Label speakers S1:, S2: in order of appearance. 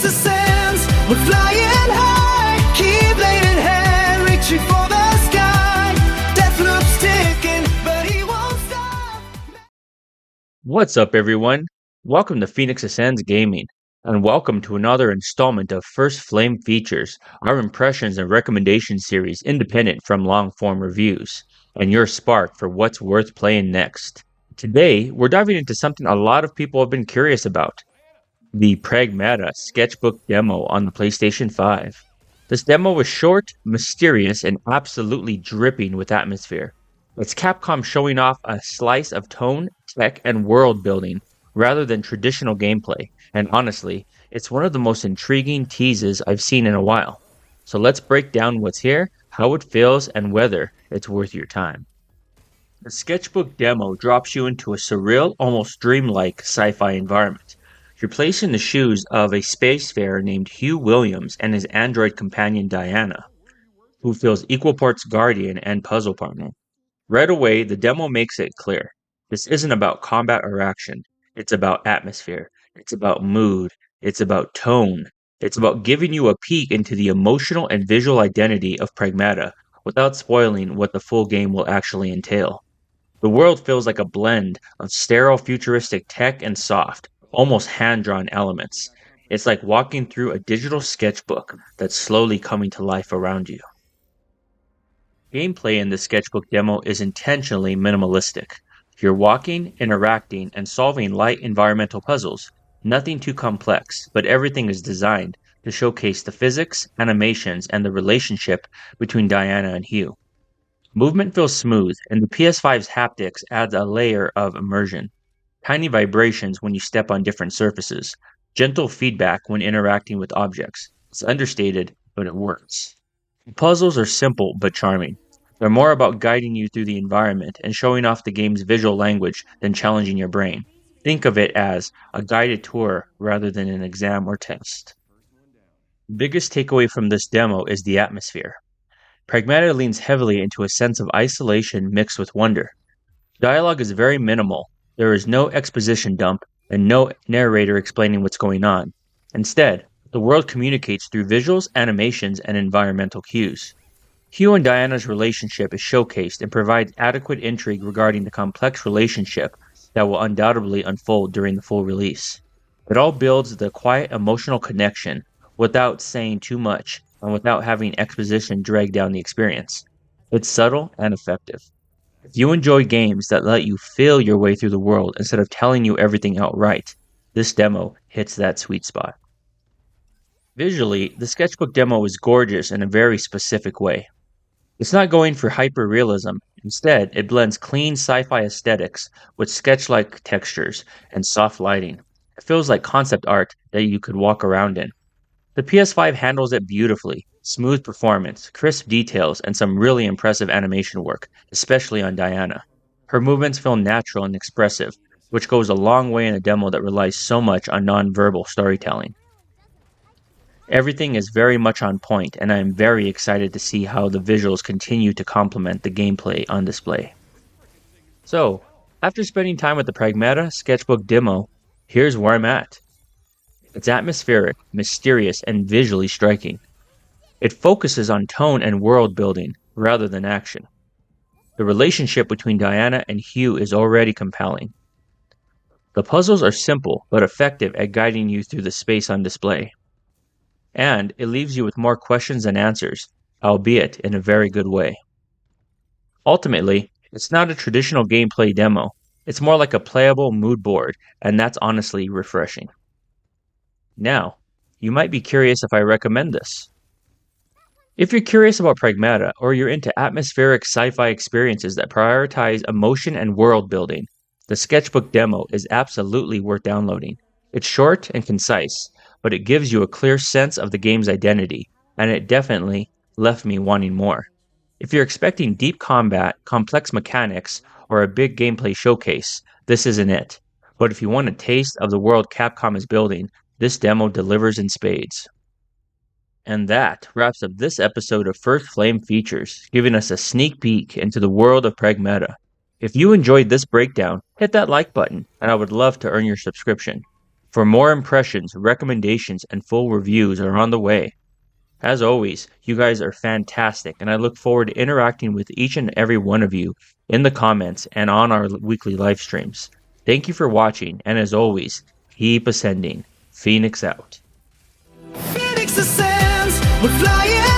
S1: Phoenix ascends, we're flying high, keep laying hand, reaching for the sky. Death loops ticking, but he won't stop.
S2: What's up, everyone? Welcome to Phoenix Ascends Gaming, and welcome to another installment of First Flame Features, our impressions and recommendations series independent from long-form reviews, and your spark for what's worth playing next. Today, we're diving into something a lot of people have been curious about, the Pragmata Sketchbook Demo on the PlayStation 5. This demo was short, mysterious, and absolutely dripping with atmosphere. It's Capcom showing off a slice of tone, tech, and world building rather than traditional gameplay, and honestly, it's one of the most intriguing teases I've seen in a while. So let's break down what's here, how it feels, and whether it's worth your time. The Sketchbook Demo drops you into a surreal, almost dreamlike sci-fi environment. You're placed in the shoes of a spacefarer named Hugh Williams and his android companion Diana, who feels equal parts guardian and puzzle partner. Right away, the demo makes it clear. This isn't about combat or action. It's about atmosphere. It's about mood. It's about tone. It's about giving you a peek into the emotional and visual identity of Pragmata without spoiling what the full game will actually entail. The world feels like a blend of sterile futuristic tech and soft, almost hand-drawn elements. It's like walking through a digital sketchbook that's slowly coming to life around you. Gameplay in the Sketchbook demo is intentionally minimalistic. You're walking, interacting, and solving light environmental puzzles. Nothing too complex, but everything is designed to showcase the physics, animations, and the relationship between Diana and Hugh. Movement feels smooth, and the PS5's haptics adds a layer of immersion. Tiny vibrations when you step on different surfaces, gentle feedback when interacting with objects. It's understated, but it works. The puzzles are simple but charming. They're more about guiding you through the environment and showing off the game's visual language than challenging your brain. Think of it as a guided tour rather than an exam or test. The biggest takeaway from this demo is the atmosphere. Pragmata leans heavily into a sense of isolation mixed with wonder. Dialogue is very minimal. There is no exposition dump and no narrator explaining what's going on. Instead, the world communicates through visuals, animations, and environmental cues. Hugh and Diana's relationship is showcased and provides adequate intrigue regarding the complex relationship that will undoubtedly unfold during the full release. It all builds the quiet emotional connection without saying too much and without having exposition drag down the experience. It's subtle and effective. If you enjoy games that let you feel your way through the world instead of telling you everything outright, this demo hits that sweet spot. Visually, the Sketchbook demo is gorgeous in a very specific way. It's not going for hyper-realism. Instead, it blends clean sci-fi aesthetics with sketch-like textures and soft lighting. It feels like concept art that you could walk around in. The PS5 handles it beautifully. Smooth performance, crisp details, and some really impressive animation work, especially on Diana. Her movements feel natural and expressive, which goes a long way in a demo that relies so much on non-verbal storytelling. Everything is very much on point, and I am very excited to see how the visuals continue to complement the gameplay on display. So, after spending time with the Pragmata Sketchbook demo, here's where I'm at. It's atmospheric, mysterious, and visually striking. It focuses on tone and world building rather than action. The relationship between Diana and Hugh is already compelling. The puzzles are simple but effective at guiding you through the space on display. And it leaves you with more questions than answers, albeit in a very good way. Ultimately, it's not a traditional gameplay demo. It's more like a playable mood board, and that's honestly refreshing. Now, you might be curious if I recommend this. If you're curious about Pragmata, or you're into atmospheric sci-fi experiences that prioritize emotion and world building, the Sketchbook demo is absolutely worth downloading. It's short and concise, but it gives you a clear sense of the game's identity, and it definitely left me wanting more. If you're expecting deep combat, complex mechanics, or a big gameplay showcase, this isn't it. But if you want a taste of the world Capcom is building, this demo delivers in spades. And that wraps up this episode of First Flame Features, giving us a sneak peek into the world of Pragmata. If you enjoyed this breakdown, hit that like button, and I would love to earn your subscription. For more impressions, recommendations, and full reviews are on the way. As always, you guys are fantastic, and I look forward to interacting with each and every one of you in the comments and on our weekly live streams. Thank you for watching, and as always, keep ascending. Phoenix out.
S1: Phoenix ascends, we're flying